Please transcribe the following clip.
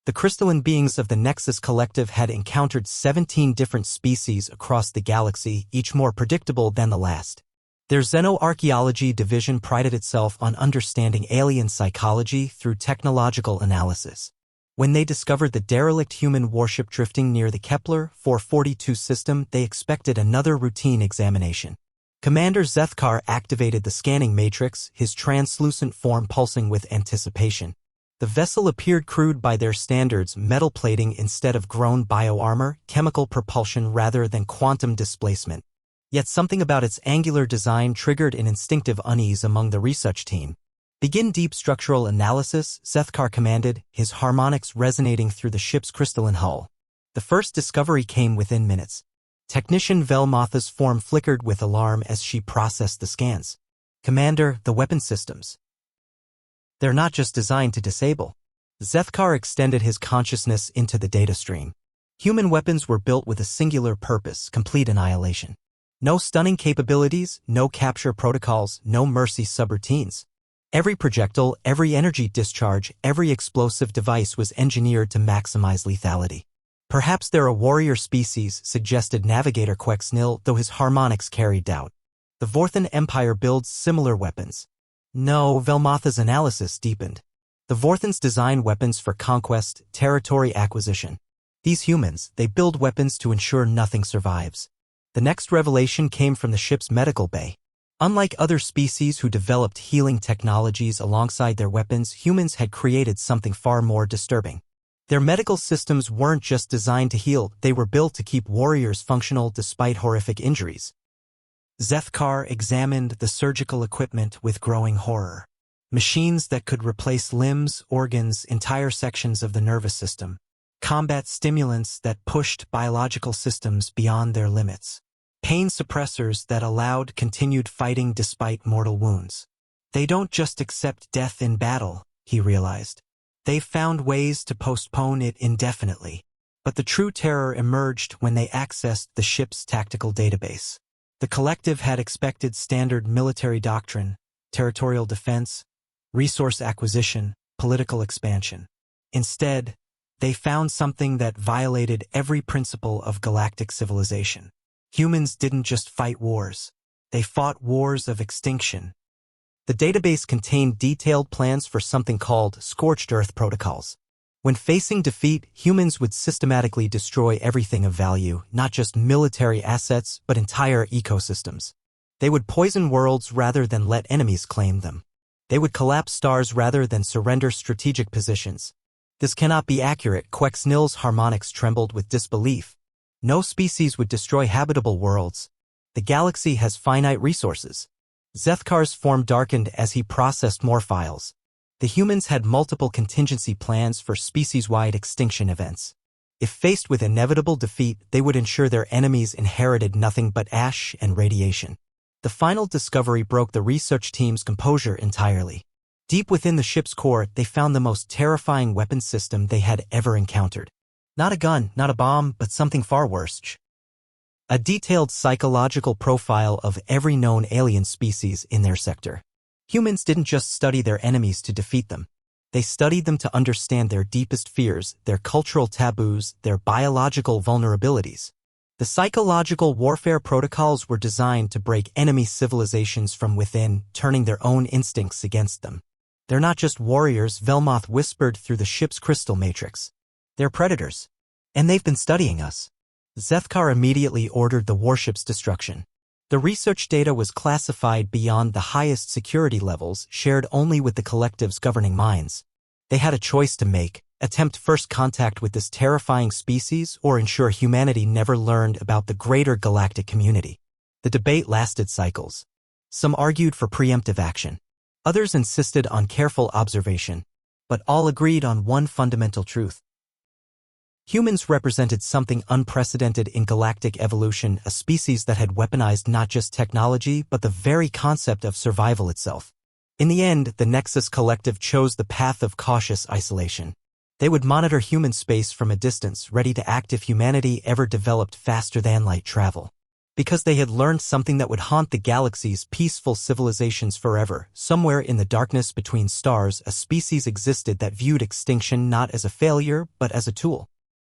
The crystalline beings of the Nexus Collective had encountered 17 different species across the galaxy, each more predictable than the last. Their xenoarchaeology division prided itself on understanding alien psychology through technological analysis. When they discovered the derelict human warship drifting near the Kepler 442 system, they expected another routine examination. Commander Zethkar activated the scanning matrix, his translucent form pulsing with anticipation. The vessel appeared crude by their standards, metal plating instead of grown bioarmor, chemical propulsion rather than quantum displacement. Yet something about its angular design triggered an instinctive unease among the research team. "Begin deep structural analysis," Zethkar commanded, his harmonics resonating through the ship's crystalline hull. The first discovery came within minutes. Technician Velmotha's form flickered with alarm as she processed the scans. "Commander, the weapon systems. They're not just designed to disable." Zethkar extended his consciousness into the data stream. Human weapons were built with a singular purpose: complete annihilation. No stunning capabilities, no capture protocols, no mercy subroutines. Every projectile, every energy discharge, every explosive device was engineered to maximize lethality. "Perhaps they're a warrior species," suggested Navigator Quexnil, though his harmonics carried doubt. "The Vorthan Empire builds similar weapons." "No," Velmotha's analysis deepened. "The Vorthans design weapons for conquest, territory acquisition. These humans, they build weapons to ensure nothing survives." The next revelation came from the ship's medical bay. Unlike other species who developed healing technologies alongside their weapons, humans had created something far more disturbing. Their medical systems weren't just designed to heal, they were built to keep warriors functional despite horrific injuries. Zethkar examined the surgical equipment with growing horror. Machines that could replace limbs, organs, entire sections of the nervous system. Combat stimulants that pushed biological systems beyond their limits. Pain suppressors that allowed continued fighting despite mortal wounds. They don't just accept death in battle, he realized. They've found ways to postpone it indefinitely. But the true terror emerged when they accessed the ship's tactical database. The collective had expected standard military doctrine, territorial defense, resource acquisition, political expansion. Instead, they found something that violated every principle of galactic civilization. Humans didn't just fight wars. They fought wars of extinction. The database contained detailed plans for something called scorched earth protocols. When facing defeat, humans would systematically destroy everything of value, not just military assets, but entire ecosystems. They would poison worlds rather than let enemies claim them. They would collapse stars rather than surrender strategic positions. "This cannot be accurate," Quexnil's harmonics trembled with disbelief. "No species would destroy habitable worlds. The galaxy has finite resources." Zethkar's form darkened as he processed more files. The humans had multiple contingency plans for species-wide extinction events. If faced with inevitable defeat, they would ensure their enemies inherited nothing but ash and radiation. The final discovery broke the research team's composure entirely. Deep within the ship's core, they found the most terrifying weapon system they had ever encountered. Not a gun, not a bomb, but something far worse. A detailed psychological profile of every known alien species in their sector. Humans didn't just study their enemies to defeat them. They studied them to understand their deepest fears, their cultural taboos, their biological vulnerabilities. The psychological warfare protocols were designed to break enemy civilizations from within, turning their own instincts against them. "They're not just warriors," Velmoth whispered through the ship's crystal matrix. "They're predators. And they've been studying us." Zethkar immediately ordered the warship's destruction. The research data was classified beyond the highest security levels, shared only with the collective's governing minds. They had a choice to make: attempt first contact with this terrifying species or ensure humanity never learned about the greater galactic community. The debate lasted cycles. Some argued for preemptive action. Others insisted on careful observation. But all agreed on one fundamental truth. Humans represented something unprecedented in galactic evolution, a species that had weaponized not just technology but the very concept of survival itself. In the end, the Nexus Collective chose the path of cautious isolation. They would monitor human space from a distance, ready to act if humanity ever developed faster-than-light travel. Because they had learned something that would haunt the galaxy's peaceful civilizations forever. Somewhere in the darkness between stars, a species existed that viewed extinction not as a failure, but as a tool.